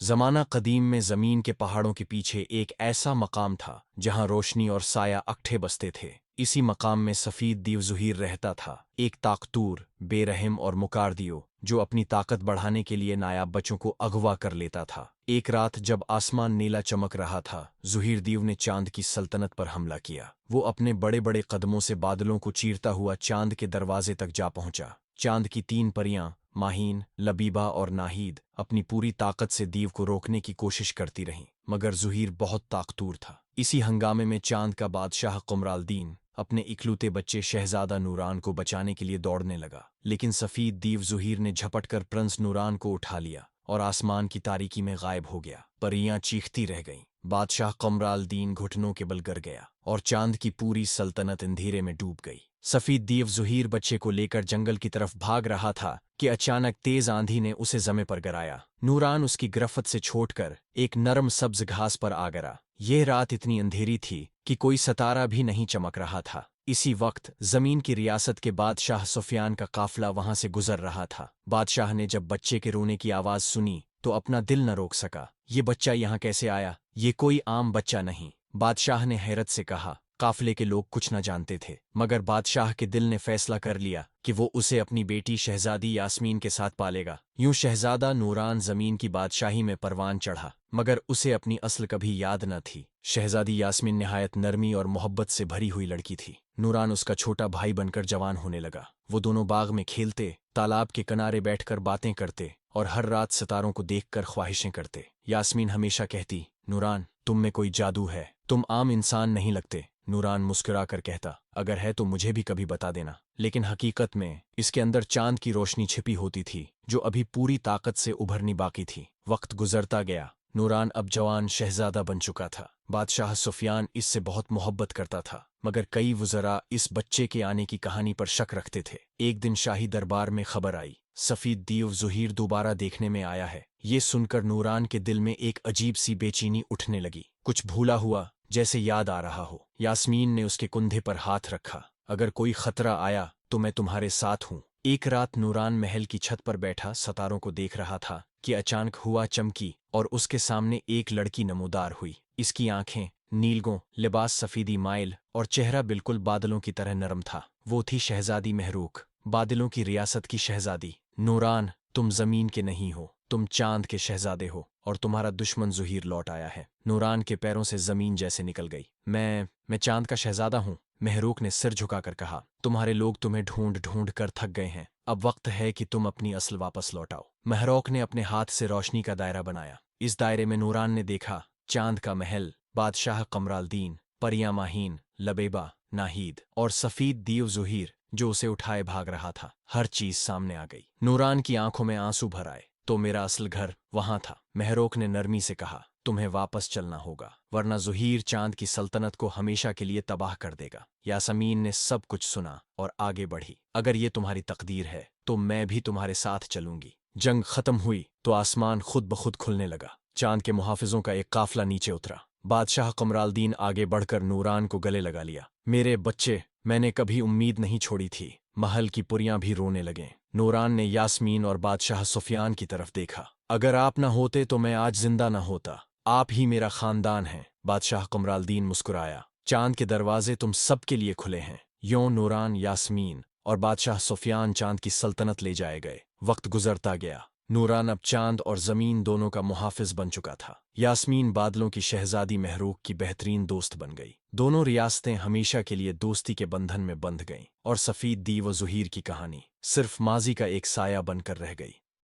زمانہ قدیم میں زمین کے پہاڑوں کے پیچھے ایک ایسا مقام تھا جہاں روشنی اور سایہ اکٹھے بستے تھے۔ اسی مقام میں سفید دیو ظہیر رہتا تھا، ایک طاقتور، بے رحم اور مکار دیو جو اپنی طاقت بڑھانے کے لیے نایاب بچوں کو اغوا کر لیتا تھا۔ ایک رات جب آسمان نیلا چمک رہا تھا، ظہیر دیو نے چاند کی سلطنت پر حملہ کیا۔ وہ اپنے بڑے بڑے قدموں سے بادلوں کو چیرتا ہوا چاند کے دروازے تک جا پہنچا۔ چاند کی تین پریاں ماہین، لبیبہ اور ناہید اپنی پوری طاقت سے دیو کو روکنے کی کوشش کرتی رہیں، مگر ظہیر بہت طاقتور تھا۔ اسی ہنگامے میں چاند کا بادشاہ قمرالدین اپنے اکلوتے بچے شہزادہ نوران کو بچانے کے لیے دوڑنے لگا، لیکن سفید دیو ظہیر نے جھپٹ کر پرنس نوران کو اٹھا لیا اور آسمان کی تاریکی میں غائب ہو گیا۔ پریاں چیختی رہ گئیں، بادشاہ قمرالدین گھٹنوں کے بل گر گیا اور چاند کی پوری سلطنت اندھیرے میں ڈوب گئی۔ سفید دیو ظہیر بچے کو لے کر جنگل کی طرف بھاگ رہا تھا کہ اچانک تیز آندھی نے اسے زمیں پر گرایا۔ نوران اس کی گرفت سے چھوٹ کر ایک نرم سبز گھاس پر آ گرا۔ یہ رات اتنی اندھیری تھی کہ کوئی ستارہ بھی نہیں چمک رہا تھا۔ اسی وقت زمین کی ریاست کے بادشاہ سفیان کا قافلہ وہاں سے گزر رہا تھا۔ بادشاہ نے جب بچے کے رونے کی آواز سنی تو اپنا دل نہ روک سکا۔ یہ بچہ یہاں کیسے آیا؟ یہ کوئی عام بچہ نہیں، بادشاہ نے حیرت سے کہا۔ قافلے کے لوگ کچھ نہ جانتے تھے، مگر بادشاہ کے دل نے فیصلہ کر لیا کہ وہ اسے اپنی بیٹی شہزادی یاسمین کے ساتھ پالے گا۔ یوں شہزادہ نوران زمین کی بادشاہی میں پروان چڑھا، مگر اسے اپنی اصل کبھی یاد نہ تھی۔ شہزادی یاسمین نہایت نرمی اور محبت سے بھری ہوئی لڑکی تھی۔ نوران اس کا چھوٹا بھائی بن کر جوان ہونے لگا۔ وہ دونوں باغ میں کھیلتے، تالاب کے کنارے بیٹھ کر باتیں کرتے اور ہر رات ستاروں کو دیکھ کر خواہشیں کرتے۔ یاسمین ہمیشہ کہتی، نوران، تم میں کوئی جادو ہے، تم عام انسان نہیں لگتے۔ نوران مسکرا کر کہتا، اگر ہے تو مجھے بھی کبھی بتا دینا۔ لیکن حقیقت میں اس کے اندر چاند کی روشنی چھپی ہوتی تھی جو ابھی پوری طاقت سے ابھرنی باقی تھی۔ وقت گزرتا گیا، نوران اب جوان شہزادہ بن چکا تھا۔ بادشاہ سفیان اس سے بہت محبت کرتا تھا، مگر کئی وزراء اس بچے کے آنے کی کہانی پر شک رکھتے تھے۔ ایک دن شاہی دربار میں خبر آئی، سفید دیو ظہیر دوبارہ دیکھنے میں آیا ہے۔ یہ سن کر نوران کے دل میں ایک عجیب سی بے چینی اٹھنے لگی، کچھ بھولا ہوا جیسے یاد آ رہا ہو۔ یاسمین نے اس کے کندھے پر ہاتھ رکھا، اگر کوئی خطرہ آیا تو میں تمہارے ساتھ ہوں۔ ایک رات نوران محل کی چھت پر بیٹھا ستاروں کو دیکھ رہا تھا کہ اچانک ہوا چمکی اور اس کے سامنے ایک لڑکی نمودار ہوئی۔ اس کی آنکھیں نیلگوں، لباس سفیدی مائل اور چہرہ بالکل بادلوں کی طرح نرم تھا۔ وہ تھی شہزادی مہروک، بادلوں کی ریاست کی شہزادی۔ نوران، تم زمین کے نہیں ہو، تم چاند کے شہزادے ہو اور تمہارا دشمن ظہیر لوٹ آیا ہے۔ نوران کے پیروں سے زمین جیسے نکل گئی۔ میں چاند کا شہزادہ ہوں، مہروک نے سر جھکا کر کہا۔ تمہارے لوگ تمہیں ڈھونڈ ڈھونڈ کر تھک گئے ہیں، اب وقت ہے کہ تم اپنی اصل واپس لوٹاؤ۔ مہروک نے اپنے ہاتھ سے روشنی کا دائرہ بنایا۔ اس دائرے میں نوران نے دیکھا چاند کا محل، بادشاہ قمرالدین، پریاں ماہین، لبیبہ، ناہید اور سفید دیو ظہیر جو اسے اٹھائے بھاگ رہا تھا۔ ہر چیز سامنے آ گئی۔ نوران کی آنکھوں میں آنسو بھر آئے۔ تو میرا اصل گھر وہاں تھا، مہروک نے نرمی سے کہا۔ تمہیں واپس چلنا ہوگا، ورنہ ظہیر چاند کی سلطنت کو ہمیشہ کے لیے تباہ کر دے گا۔ یاسمین نے سب کچھ سنا اور آگے بڑھی۔ اگر یہ تمہاری تقدیر ہے تو میں بھی تمہارے ساتھ چلوں گی۔ جنگ ختم ہوئی تو آسمان خود بخود کھلنے لگا۔ چاند کے محافظوں کا ایک قافلہ نیچے اترا۔ بادشاہ قمرالدین آگے بڑھ کر نوران کو گلے لگا لیا۔ میرے بچے، میں نے کبھی امید نہیں چھوڑی تھی۔ محل کی پریاں بھی رونے لگیں۔ نوران نے یاسمین اور بادشاہ سفیان کی طرف دیکھا۔ اگر آپ نہ ہوتے تو میں آج زندہ نہ ہوتا، آپ ہی میرا خاندان ہیں۔ بادشاہ قمرالدین مسکرایا۔ چاند کے دروازے تم سب کے لیے کھلے ہیں۔ یوں نوران، یاسمین اور بادشاہ سفیان چاند کی سلطنت لے جائے گئے۔ وقت گزرتا گیا، نوران اب چاند اور زمین دونوں کا محافظ بن چکا تھا۔ یاسمین بادلوں کی شہزادی مہروک کی بہترین دوست بن گئی۔ دونوں ریاستیں ہمیشہ کے لیے دوستی کے بندھن میں بندھ گئیں، اور سفید دیو و ظہیر کی کہانی صرف ماضی کا ایک سایہ بن کر رہ گئی۔